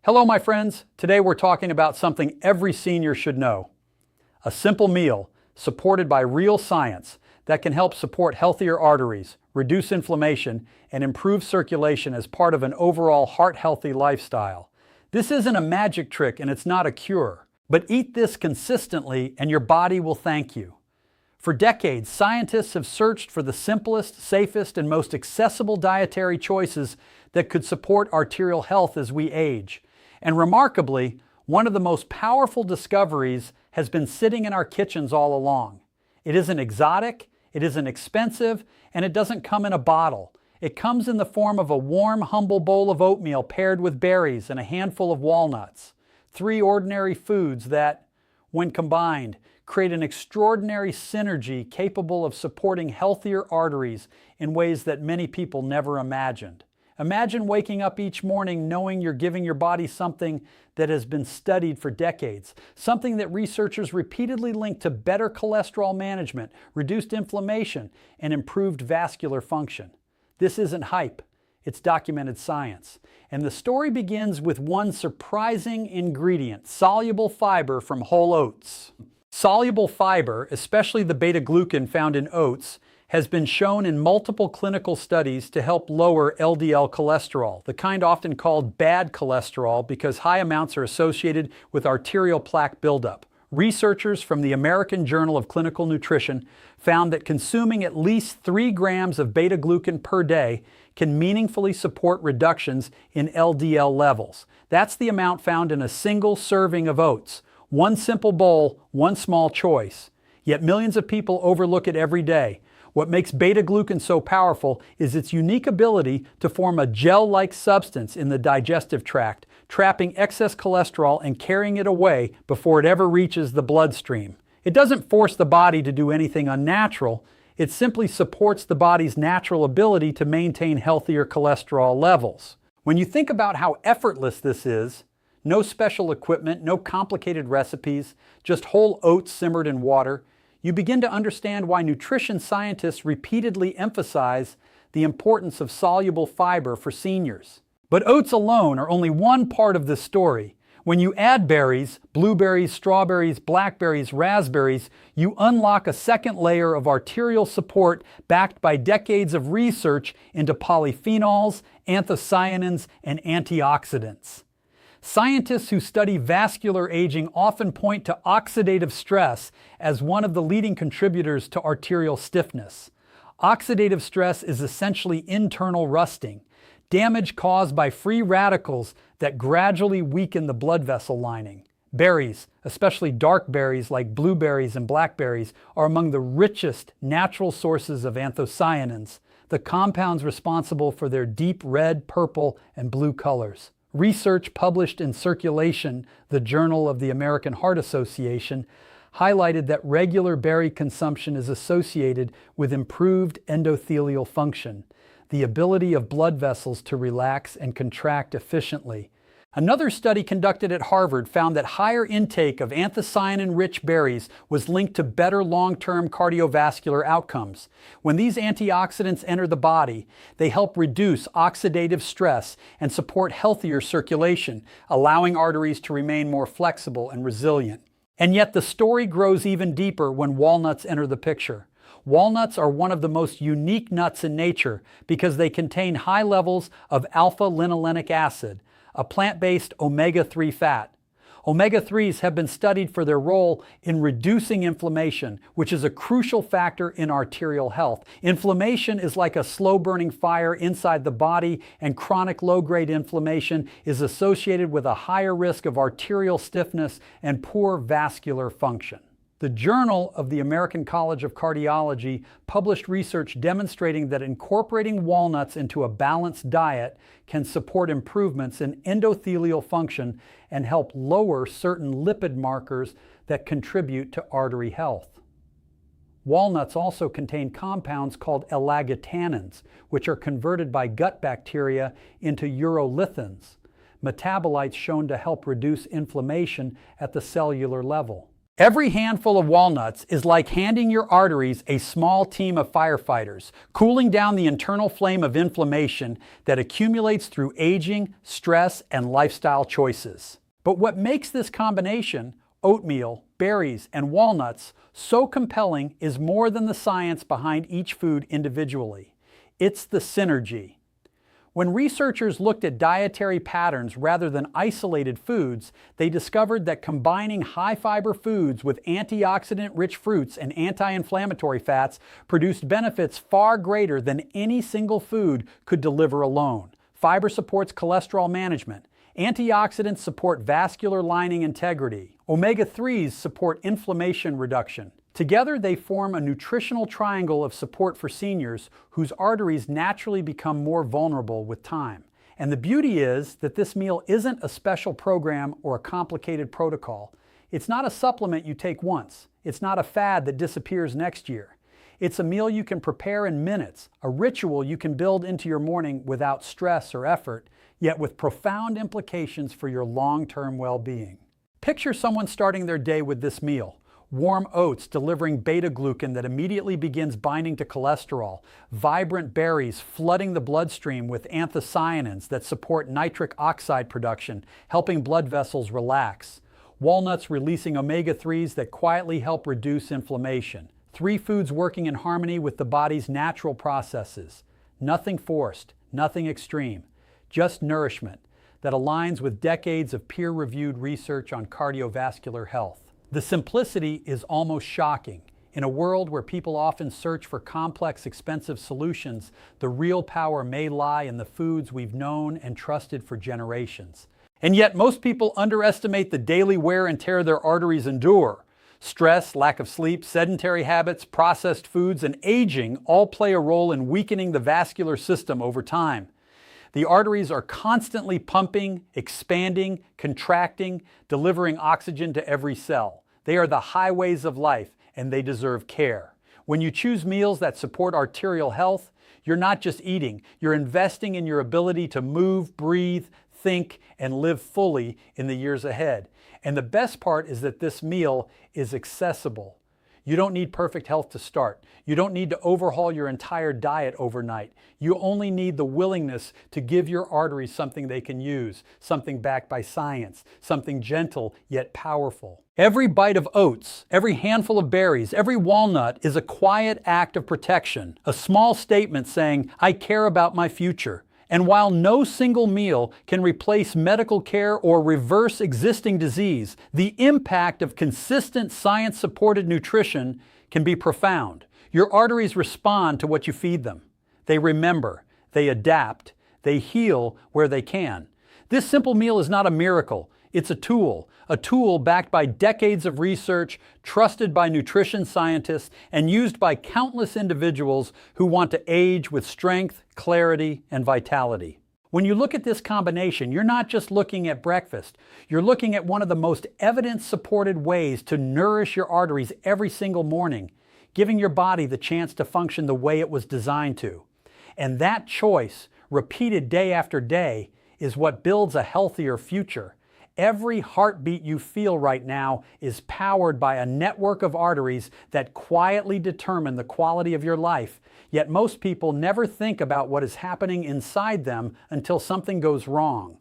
Hello, my friends. Today we're talking about something every senior should know. A simple meal supported by real science that can help support healthier arteries, reduce inflammation, and improve circulation as part of an overall heart-healthy lifestyle. This isn't a magic trick and it's not a cure, but eat this consistently and your body will thank you. For decades, scientists have searched for the simplest, safest, and most accessible dietary choices that could support arterial health as we age. And remarkably, one of the most powerful discoveries has been sitting in our kitchens all along. It isn't exotic, it isn't expensive, and it doesn't come in a bottle. It comes in the form of a warm, humble bowl of oatmeal paired with berries and a handful of walnuts. Three ordinary foods that, when combined, create an extraordinary synergy capable of supporting healthier arteries in ways that many people never imagined. Imagine waking up each morning knowing you're giving your body something that has been studied for decades, something that researchers repeatedly link to better cholesterol management, reduced inflammation, and improved vascular function. This isn't hype, it's documented science. And the story begins with one surprising ingredient, soluble fiber from whole oats. Soluble fiber, especially the beta-glucan found in oats, has been shown in multiple clinical studies to help lower LDL cholesterol, the kind often called bad cholesterol because high amounts are associated with arterial plaque buildup. Researchers from the American Journal of Clinical Nutrition found that consuming at least 3 grams of beta-glucan per day can meaningfully support reductions in LDL levels. That's the amount found in a single serving of oats. One simple bowl, one small choice. Yet millions of people overlook it every day. What makes beta-glucan so powerful is its unique ability to form a gel-like substance in the digestive tract, trapping excess cholesterol and carrying it away before it ever reaches the bloodstream. It doesn't force the body to do anything unnatural, it simply supports the body's natural ability to maintain healthier cholesterol levels. When you think about how effortless this is, no special equipment, no complicated recipes, just whole oats simmered in water, you begin to understand why nutrition scientists repeatedly emphasize the importance of soluble fiber for seniors. But oats alone are only one part of this story. When you add berries, blueberries, strawberries, blackberries, raspberries, you unlock a second layer of arterial support backed by decades of research into polyphenols, anthocyanins, and antioxidants. Scientists who study vascular aging often point to oxidative stress as one of the leading contributors to arterial stiffness. Oxidative stress is essentially internal rusting, damage caused by free radicals that gradually weaken the blood vessel lining. Berries, especially dark berries like blueberries and blackberries, are among the richest natural sources of anthocyanins, the compounds responsible for their deep red, purple, and blue colors. Research published in Circulation, the Journal of the American Heart Association, highlighted that regular berry consumption is associated with improved endothelial function, the ability of blood vessels to relax and contract efficiently. Another study conducted at Harvard found that higher intake of anthocyanin-rich berries was linked to better long-term cardiovascular outcomes. When these antioxidants enter the body, they help reduce oxidative stress and support healthier circulation, allowing arteries to remain more flexible and resilient. And yet the story grows even deeper when walnuts enter the picture. Walnuts are one of the most unique nuts in nature because they contain high levels of alpha-linolenic acid, a plant-based omega-3 fat. Omega-3s have been studied for their role in reducing inflammation, which is a crucial factor in arterial health. Inflammation is like a slow-burning fire inside the body, and chronic low-grade inflammation is associated with a higher risk of arterial stiffness and poor vascular function. The Journal of the American College of Cardiology published research demonstrating that incorporating walnuts into a balanced diet can support improvements in endothelial function and help lower certain lipid markers that contribute to artery health. Walnuts also contain compounds called elagitannins, which are converted by gut bacteria into urolithins, metabolites shown to help reduce inflammation at the cellular level. Every handful of walnuts is like handing your arteries a small team of firefighters, cooling down the internal flame of inflammation that accumulates through aging, stress, and lifestyle choices. But what makes this combination, oatmeal, berries, and walnuts, so compelling is more than the science behind each food individually. It's the synergy. When researchers looked at dietary patterns rather than isolated foods, they discovered that combining high-fiber foods with antioxidant-rich fruits and anti-inflammatory fats produced benefits far greater than any single food could deliver alone. Fiber supports cholesterol management. Antioxidants support vascular lining integrity. Omega-3s support inflammation reduction. Together, they form a nutritional triangle of support for seniors whose arteries naturally become more vulnerable with time. And the beauty is that this meal isn't a special program or a complicated protocol. It's not a supplement you take once. It's not a fad that disappears next year. It's a meal you can prepare in minutes, a ritual you can build into your morning without stress or effort, yet with profound implications for your long-term well-being. Picture someone starting their day with this meal. Warm oats delivering beta-glucan that immediately begins binding to cholesterol, vibrant berries flooding the bloodstream with anthocyanins that support nitric oxide production, helping blood vessels relax, walnuts releasing omega-3s that quietly help reduce inflammation. 3 foods working in harmony with the body's natural processes. Nothing forced, nothing extreme, just nourishment that aligns with decades of peer-reviewed research on cardiovascular health. The simplicity is almost shocking. In a world where people often search for complex, expensive solutions, the real power may lie in the foods we've known and trusted for generations. And yet most people underestimate the daily wear and tear their arteries endure. Stress, lack of sleep, sedentary habits, processed foods, and aging all play a role in weakening the vascular system over time. The arteries are constantly pumping, expanding, contracting, delivering oxygen to every cell. They are the highways of life, and they deserve care. When you choose meals that support arterial health, you're not just eating, you're investing in your ability to move, breathe, think, and live fully in the years ahead. And the best part is that this meal is accessible. You don't need perfect health to start. You don't need to overhaul your entire diet overnight. You only need the willingness to give your arteries something they can use, something backed by science, something gentle yet powerful. Every bite of oats, every handful of berries, every walnut is a quiet act of protection, a small statement saying, "I care about my future." And while no single meal can replace medical care or reverse existing disease, the impact of consistent science-supported nutrition can be profound. Your arteries respond to what you feed them. They remember, they adapt, they heal where they can. This simple meal is not a miracle. It's a tool backed by decades of research, trusted by nutrition scientists, and used by countless individuals who want to age with strength, clarity, and vitality. When you look at this combination, you're not just looking at breakfast. You're looking at one of the most evidence-supported ways to nourish your arteries every single morning, giving your body the chance to function the way it was designed to. And that choice, repeated day after day, is what builds a healthier future. Every heartbeat you feel right now is powered by a network of arteries that quietly determine the quality of your life, yet most people never think about what is happening inside them until something goes wrong.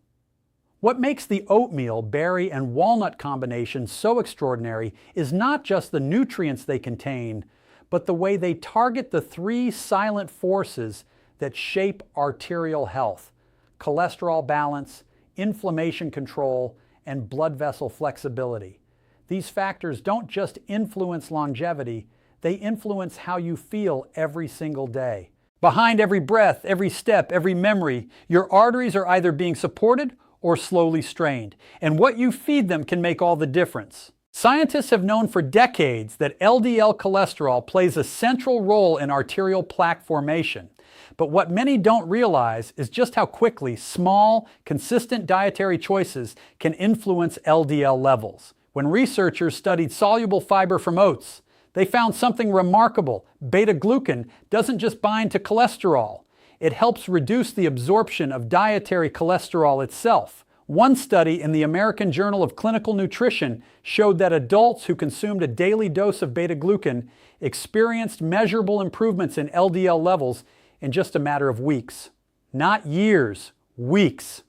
What makes the oatmeal, berry, and walnut combination so extraordinary is not just the nutrients they contain, but the way they target the 3 silent forces that shape arterial health: cholesterol balance, inflammation control, and blood vessel flexibility. These factors don't just influence longevity, they influence how you feel every single day. Behind every breath, every step, every memory, your arteries are either being supported or slowly strained, and what you feed them can make all the difference. Scientists have known for decades that LDL cholesterol plays a central role in arterial plaque formation. But what many don't realize is just how quickly small, consistent dietary choices can influence LDL levels. When researchers studied soluble fiber from oats, they found something remarkable. Beta-glucan doesn't just bind to cholesterol. It helps reduce the absorption of dietary cholesterol itself, One study in the American Journal of Clinical Nutrition showed that adults who consumed a daily dose of beta-glucan experienced measurable improvements in LDL levels in just a matter of weeks. Not years, weeks.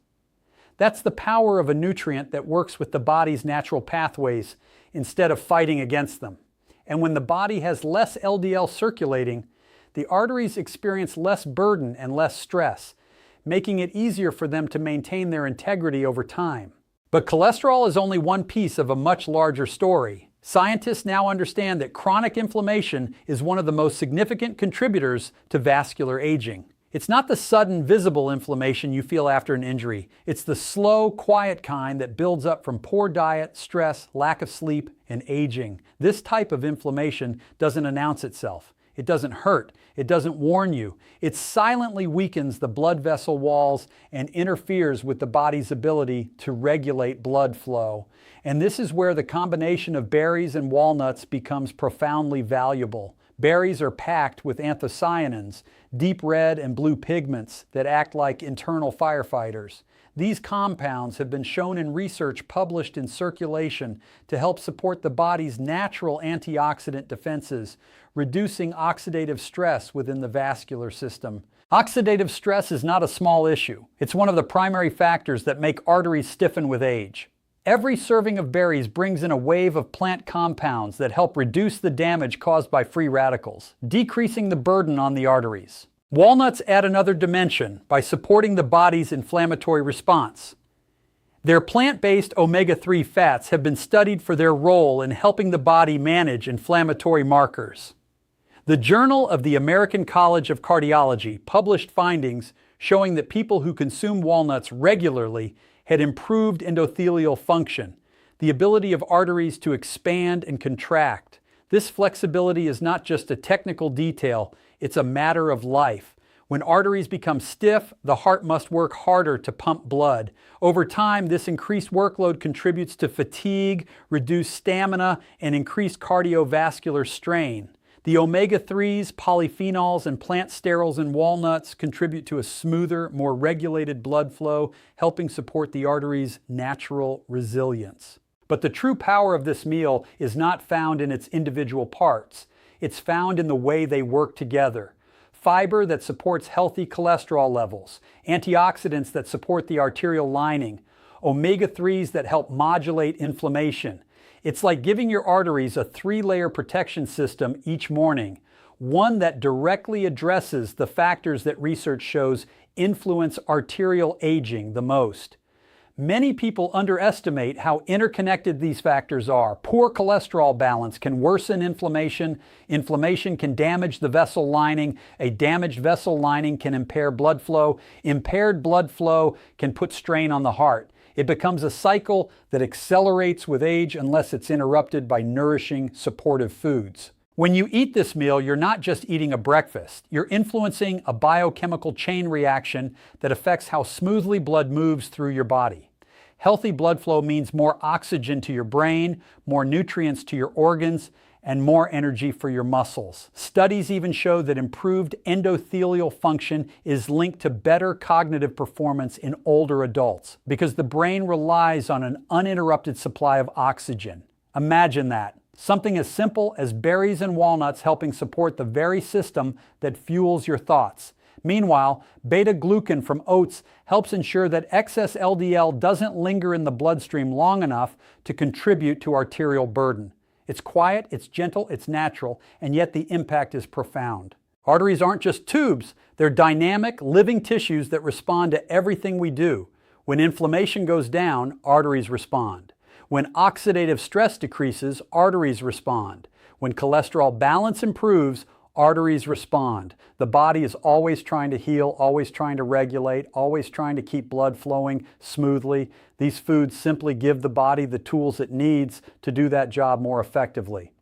That's the power of a nutrient that works with the body's natural pathways instead of fighting against them. And when the body has less LDL circulating, the arteries experience less burden and less stress, making it easier for them to maintain their integrity over time. But cholesterol is only one piece of a much larger story. Scientists now understand that chronic inflammation is one of the most significant contributors to vascular aging. It's not the sudden, visible inflammation you feel after an injury. It's the slow, quiet kind that builds up from poor diet, stress, lack of sleep, and aging. This type of inflammation doesn't announce itself. It doesn't hurt. It doesn't warn you. It silently weakens the blood vessel walls and interferes with the body's ability to regulate blood flow. And this is where the combination of berries and walnuts becomes profoundly valuable. Berries are packed with anthocyanins, deep red and blue pigments that act like internal firefighters. These compounds have been shown in research published in Circulation to help support the body's natural antioxidant defenses, reducing oxidative stress within the vascular system. Oxidative stress is not a small issue. It's one of the primary factors that make arteries stiffen with age. Every serving of berries brings in a wave of plant compounds that help reduce the damage caused by free radicals, decreasing the burden on the arteries. Walnuts add another dimension by supporting the body's inflammatory response. Their plant-based omega-3 fats have been studied for their role in helping the body manage inflammatory markers. The Journal of the American College of Cardiology published findings showing that people who consume walnuts regularly had improved endothelial function, the ability of arteries to expand and contract. This flexibility is not just a technical detail, it's a matter of life. When arteries become stiff, the heart must work harder to pump blood. Over time, this increased workload contributes to fatigue, reduced stamina, and increased cardiovascular strain. The omega-3s, polyphenols, and plant sterols in walnuts contribute to a smoother, more regulated blood flow, helping support the artery's natural resilience. But the true power of this meal is not found in its individual parts. It's found in the way they work together. Fiber that supports healthy cholesterol levels, antioxidants that support the arterial lining, omega-3s that help modulate inflammation. It's like giving your arteries a 3-layer protection system each morning, one that directly addresses the factors that research shows influence arterial aging the most. Many people underestimate how interconnected these factors are. Poor cholesterol balance can worsen inflammation. Inflammation can damage the vessel lining. A damaged vessel lining can impair blood flow. Impaired blood flow can put strain on the heart. It becomes a cycle that accelerates with age unless it's interrupted by nourishing, supportive foods. When you eat this meal, you're not just eating a breakfast. You're influencing a biochemical chain reaction that affects how smoothly blood moves through your body. Healthy blood flow means more oxygen to your brain, more nutrients to your organs, and more energy for your muscles. Studies even show that improved endothelial function is linked to better cognitive performance in older adults because the brain relies on an uninterrupted supply of oxygen. Imagine that. Something as simple as berries and walnuts helping support the very system that fuels your thoughts. Meanwhile, beta-glucan from oats helps ensure that excess LDL doesn't linger in the bloodstream long enough to contribute to arterial burden. It's quiet, it's gentle, it's natural, and yet the impact is profound. Arteries aren't just tubes, they're dynamic, living tissues that respond to everything we do. When inflammation goes down, arteries respond. When oxidative stress decreases, arteries respond. When cholesterol balance improves, arteries respond. The body is always trying to heal, always trying to regulate, always trying to keep blood flowing smoothly. These foods simply give the body the tools it needs to do that job more effectively.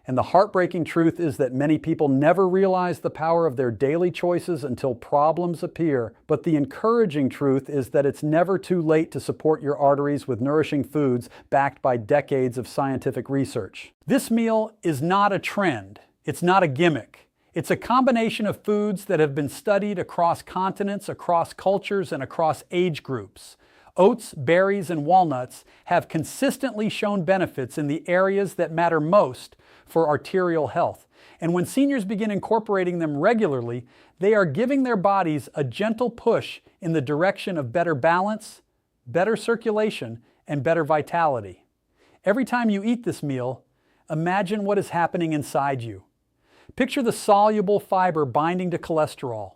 And the heartbreaking truth is that many people never realize the power of their daily choices until problems appear. But the encouraging truth is that it's never too late to support your arteries with nourishing foods backed by decades of scientific research. This meal is not a trend. It's not a gimmick. It's a combination of foods that have been studied across continents, across cultures, and across age groups. Oats, berries, and walnuts have consistently shown benefits in the areas that matter most for arterial health. And when seniors begin incorporating them regularly, they are giving their bodies a gentle push in the direction of better balance, better circulation, and better vitality. Every time you eat this meal, imagine what is happening inside you. Picture the soluble fiber binding to cholesterol.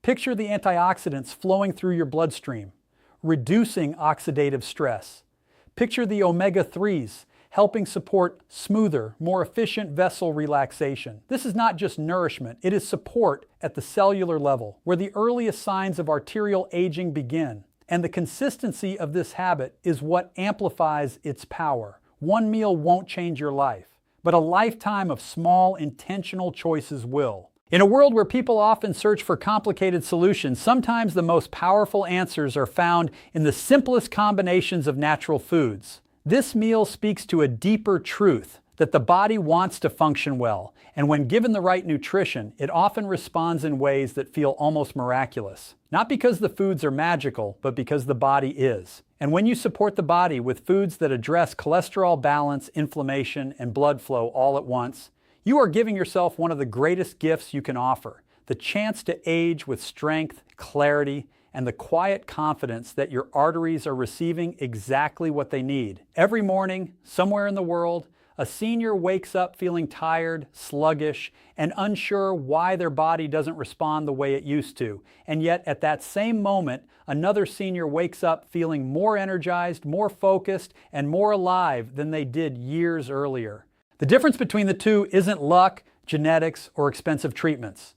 Picture the antioxidants flowing through your bloodstream, reducing oxidative stress. Picture the omega-3s helping support smoother, more efficient vessel relaxation. This is not just nourishment, it is support at the cellular level, where the earliest signs of arterial aging begin. And the consistency of this habit is what amplifies its power. One meal won't change your life, but a lifetime of small, intentional choices will. In a world where people often search for complicated solutions, sometimes the most powerful answers are found in the simplest combinations of natural foods. This meal speaks to a deeper truth, that the body wants to function well, and when given the right nutrition, it often responds in ways that feel almost miraculous. Not because the foods are magical, but because the body is. And when you support the body with foods that address cholesterol balance, inflammation, and blood flow all at once, you are giving yourself one of the greatest gifts you can offer, the chance to age with strength, clarity, and the quiet confidence that your arteries are receiving exactly what they need. Every morning, somewhere in the world, a senior wakes up feeling tired, sluggish, and unsure why their body doesn't respond the way it used to. And yet, at that same moment, another senior wakes up feeling more energized, more focused, and more alive than they did years earlier. The difference between the two isn't luck, genetics, or expensive treatments.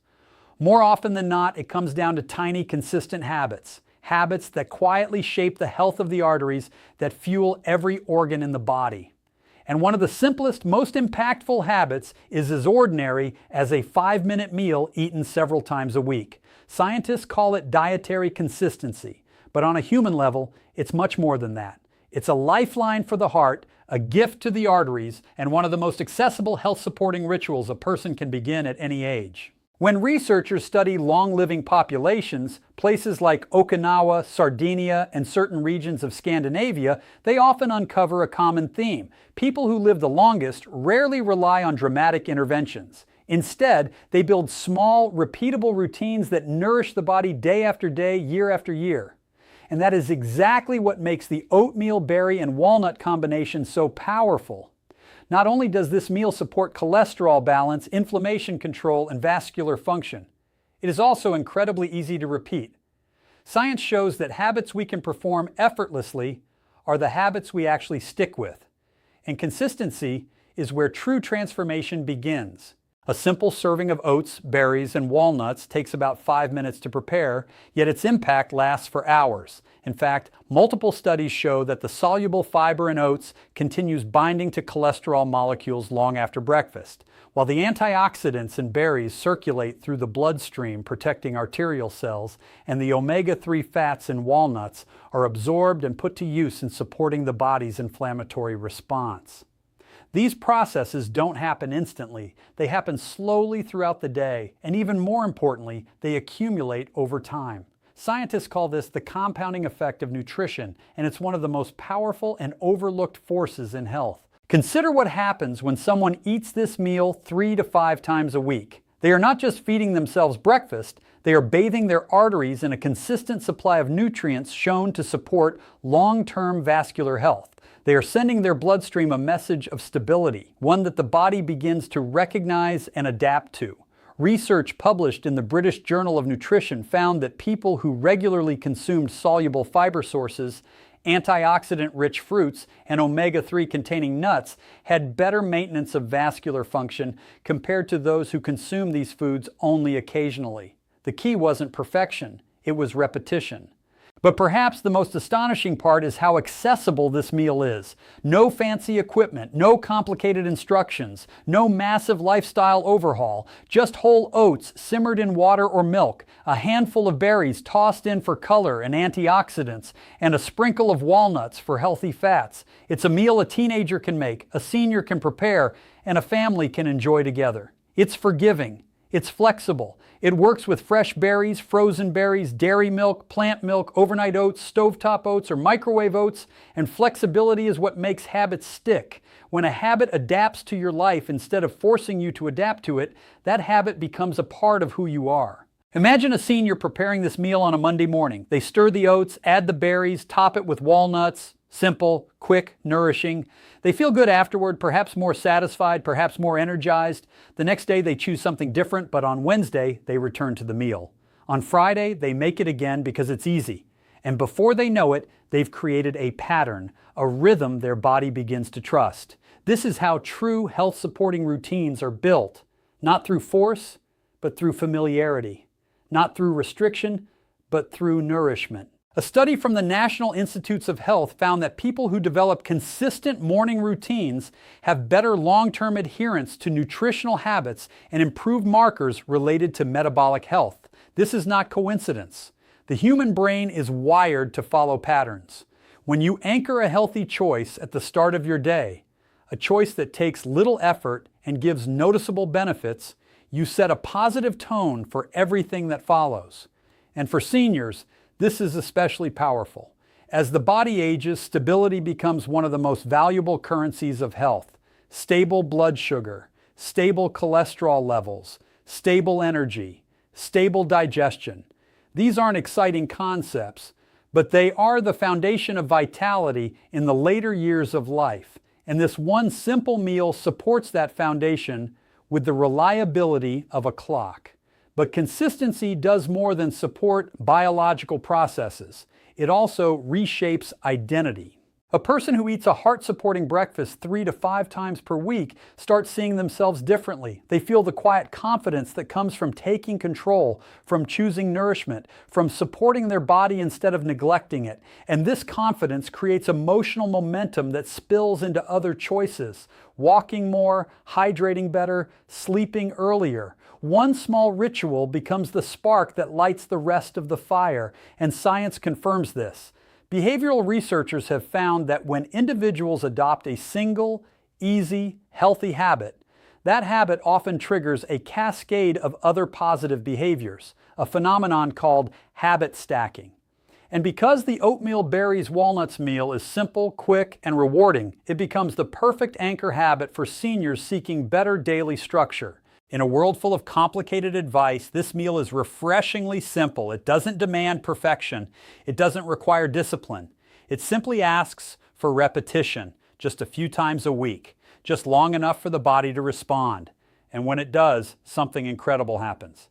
More often than not, it comes down to tiny, consistent habits. Habits that quietly shape the health of the arteries that fuel every organ in the body. And one of the simplest, most impactful habits is as ordinary as a 5-minute meal eaten several times a week. Scientists call it dietary consistency, but on a human level, it's much more than that. It's a lifeline for the heart, a gift to the arteries, and one of the most accessible health-supporting rituals a person can begin at any age. When researchers study long-living populations, places like Okinawa, Sardinia, and certain regions of Scandinavia, they often uncover a common theme. People who live the longest rarely rely on dramatic interventions. Instead, they build small, repeatable routines that nourish the body day after day, year after year. And that is exactly what makes the oatmeal, berry, and walnut combination so powerful. Not only does this meal support cholesterol balance, inflammation control, and vascular function, it is also incredibly easy to repeat. Science shows that habits we can perform effortlessly are the habits we actually stick with. And consistency is where true transformation begins. A simple serving of oats, berries, and walnuts takes about 5 minutes to prepare, yet its impact lasts for hours. In fact, multiple studies show that the soluble fiber in oats continues binding to cholesterol molecules long after breakfast, while the antioxidants in berries circulate through the bloodstream, protecting arterial cells, and the omega-3 fats in walnuts are absorbed and put to use in supporting the body's inflammatory response. These processes don't happen instantly. They happen slowly throughout the day, and even more importantly, they accumulate over time. Scientists call this the compounding effect of nutrition, and it's one of the most powerful and overlooked forces in health. Consider what happens when someone eats this meal 3 to 5 times a week. They are not just feeding themselves breakfast, they are bathing their arteries in a consistent supply of nutrients shown to support long-term vascular health. They are sending their bloodstream a message of stability, one that the body begins to recognize and adapt to. Research published in the British Journal of Nutrition found that people who regularly consumed soluble fiber sources, antioxidant-rich fruits, and omega-3 containing nuts had better maintenance of vascular function compared to those who consumed these foods only occasionally. The key wasn't perfection, it was repetition. But perhaps the most astonishing part is how accessible this meal is. No fancy equipment, no complicated instructions, no massive lifestyle overhaul, just whole oats simmered in water or milk, a handful of berries tossed in for color and antioxidants, and a sprinkle of walnuts for healthy fats. It's a meal a teenager can make, a senior can prepare, and a family can enjoy together. It's forgiving, It's flexible. It works with fresh berries, frozen berries, dairy milk, plant milk, overnight oats, stovetop oats, or microwave oats, and flexibility is what makes habits stick. When a habit adapts to your life instead of forcing you to adapt to it, that habit becomes a part of who you are. Imagine a senior preparing this meal on a Monday morning. They stir the oats, add the berries, top it with walnuts. Simple, quick, nourishing. They feel good afterward, perhaps more satisfied, perhaps more energized. The next day they choose something different, but on Wednesday they return to the meal. On Friday they make it again because it's easy. And before they know it, they've created a pattern, a rhythm their body begins to trust. This is how true health-supporting routines are built, not through force, but through familiarity. Not through restriction, but through nourishment. A study from the National Institutes of Health found that people who develop consistent morning routines have better long-term adherence to nutritional habits and improved markers related to metabolic health. This is not coincidence. The human brain is wired to follow patterns. When you anchor a healthy choice at the start of your day, a choice that takes little effort and gives noticeable benefits, you set a positive tone for everything that follows. And for seniors, this is especially powerful. As the body ages, stability becomes one of the most valuable currencies of health. Stable blood sugar, stable cholesterol levels, stable energy, stable digestion. These aren't exciting concepts, but they are the foundation of vitality in the later years of life. And this one simple meal supports that foundation with the reliability of a clock. But consistency does more than support biological processes. It also reshapes identity. A person who eats a heart-supporting breakfast 3 to 5 times per week starts seeing themselves differently. They feel the quiet confidence that comes from taking control, from choosing nourishment, from supporting their body instead of neglecting it. And this confidence creates emotional momentum that spills into other choices. Walking more, hydrating better, sleeping earlier. One small ritual becomes the spark that lights the rest of the fire, and science confirms this. Behavioral researchers have found that when individuals adopt a single, easy, healthy habit, that habit often triggers a cascade of other positive behaviors, a phenomenon called habit stacking. And because the oatmeal berries walnuts meal is simple, quick, and rewarding, it becomes the perfect anchor habit for seniors seeking better daily structure. In a world full of complicated advice, this meal is refreshingly simple. It doesn't demand perfection. It doesn't require discipline. It simply asks for repetition, just a few times a week, just long enough for the body to respond. And when it does, something incredible happens.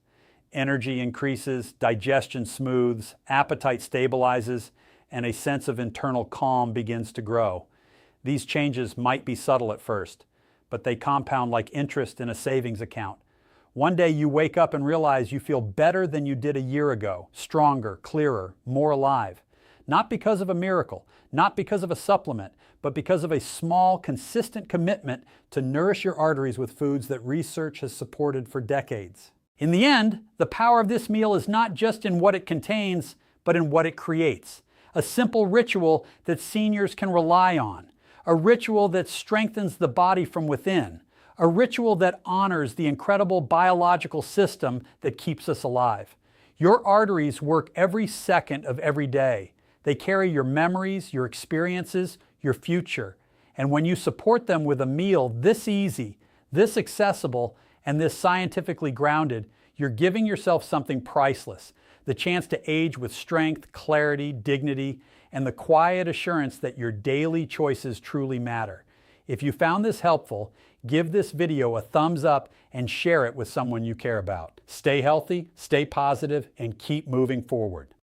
Energy increases, digestion smooths, appetite stabilizes, and a sense of internal calm begins to grow. These changes might be subtle at first, but they compound like interest in a savings account. One day you wake up and realize you feel better than you did a year ago, stronger, clearer, more alive. Not because of a miracle, not because of a supplement, but because of a small, consistent commitment to nourish your arteries with foods that research has supported for decades. In the end, the power of this meal is not just in what it contains, but in what it creates. A simple ritual that seniors can rely on. A ritual that strengthens the body from within. A ritual that honors the incredible biological system that keeps us alive. Your arteries work every second of every day. They carry your memories, your experiences, your future. And when you support them with a meal this easy, this accessible, and this scientifically grounded, you're giving yourself something priceless. The chance to age with strength, clarity, dignity, and the quiet assurance that your daily choices truly matter. If you found this helpful, give this video a thumbs up and share it with someone you care about. Stay healthy, stay positive, and keep moving forward.